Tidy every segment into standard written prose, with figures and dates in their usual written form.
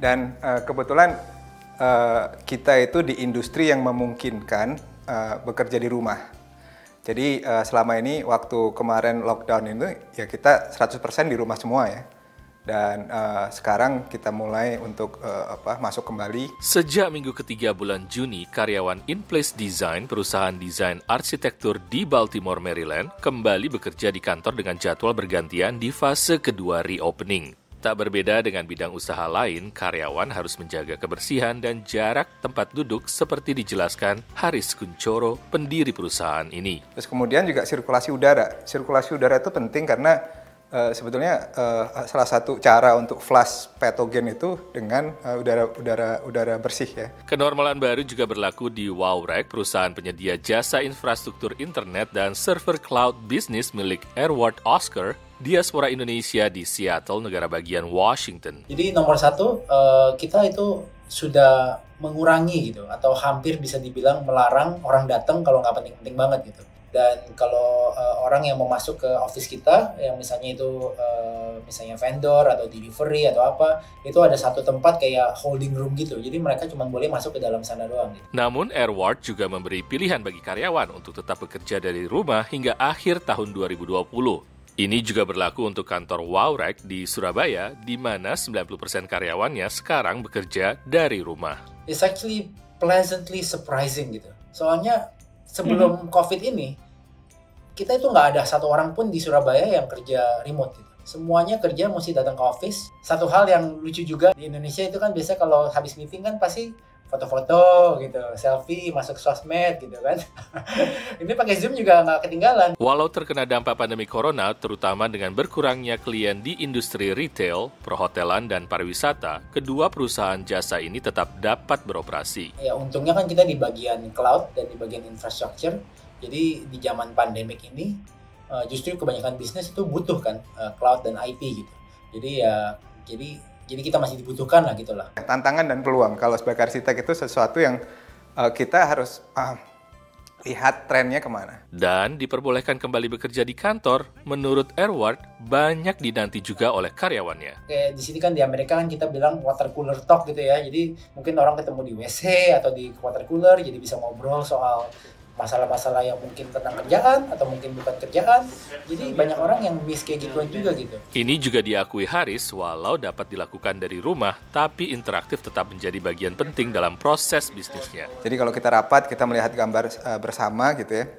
Dan kebetulan kita itu di industri yang memungkinkan bekerja di rumah. Jadi selama ini waktu kemarin lockdown itu ya kita 100% di rumah semua ya. Dan sekarang kita mulai untuk masuk kembali. Sejak minggu ketiga bulan Juni, karyawan InPlace Design, perusahaan desain arsitektur di Baltimore, Maryland, kembali bekerja di kantor dengan jadwal bergantian di fase kedua reopening. Tak berbeda dengan bidang usaha lain, karyawan harus menjaga kebersihan dan jarak tempat duduk seperti dijelaskan Haris Kuncoro, pendiri perusahaan ini. Terus kemudian juga sirkulasi udara. Sirkulasi udara itu penting karena sebetulnya salah satu cara untuk flush patogen itu dengan udara bersih ya. Kenormalan baru juga berlaku di WowRack, perusahaan penyedia jasa infrastruktur internet dan server cloud bisnis milik Airward Oscar, diaspora Indonesia di Seattle, negara bagian Washington. Jadi nomor satu, kita itu sudah mengurangi gitu, atau hampir bisa dibilang melarang orang datang kalau nggak penting-penting banget gitu. Dan kalau orang yang mau masuk ke office kita, yang misalnya itu misalnya vendor atau delivery atau apa, itu ada satu tempat kayak holding room gitu. Jadi mereka cuma boleh masuk ke dalam sana doang. Gitu. Namun Airward juga memberi pilihan bagi karyawan untuk tetap bekerja dari rumah hingga akhir tahun 2020. Ini juga berlaku untuk kantor WowRack di Surabaya, di mana 90% karyawannya sekarang bekerja dari rumah. It's actually pleasantly surprising gitu. Soalnya sebelum COVID ini, kita itu nggak ada satu orang pun di Surabaya yang kerja remote gitu. Semuanya kerja mesti datang ke office. Satu hal yang lucu juga di Indonesia itu kan biasanya kalau habis meeting kan pasti foto-foto gitu, selfie, masuk sosmed gitu kan. Ini pakai Zoom juga nggak ketinggalan. Walau terkena dampak pandemi corona, terutama dengan berkurangnya klien di industri retail, perhotelan, dan pariwisata, kedua perusahaan jasa ini tetap dapat beroperasi. Ya untungnya kan kita di bagian cloud dan di bagian infrastructure. Jadi di zaman pandemik ini, justru kebanyakan bisnis itu butuh kan cloud dan IT gitu. Jadi kita masih dibutuhkan lah gitulah. Tantangan dan peluang. Kalau sebagai arsitek itu sesuatu yang kita harus lihat trennya kemana. Dan diperbolehkan kembali bekerja di kantor, menurut Airward, banyak dinanti juga oleh karyawannya. Kayak di sini kan di Amerika kan kita bilang water cooler talk gitu ya. Jadi mungkin orang ketemu di WC atau di water cooler, jadi bisa ngobrol soal masalah-masalah yang mungkin tentang kerjaan atau mungkin bukan kerjaan. Jadi banyak orang yang miss kayak gituan juga gitu. Ini juga diakui Haris, walau dapat dilakukan dari rumah, tapi interaktif tetap menjadi bagian penting dalam proses bisnisnya. Jadi kalau kita rapat, kita melihat gambar bersama gitu ya,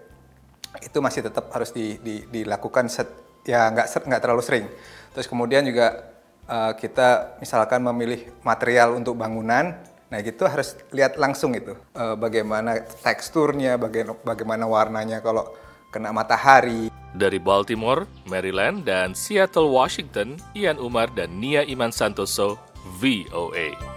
itu masih tetap harus dilakukan nggak terlalu sering. Terus kemudian juga kita misalkan memilih material untuk bangunan, nah gitu harus lihat langsung itu bagaimana teksturnya, bagaimana warnanya kalau kena matahari. Dari Baltimore, Maryland, dan Seattle, Washington, Ian Umar dan Nia Iman Santoso, VOA.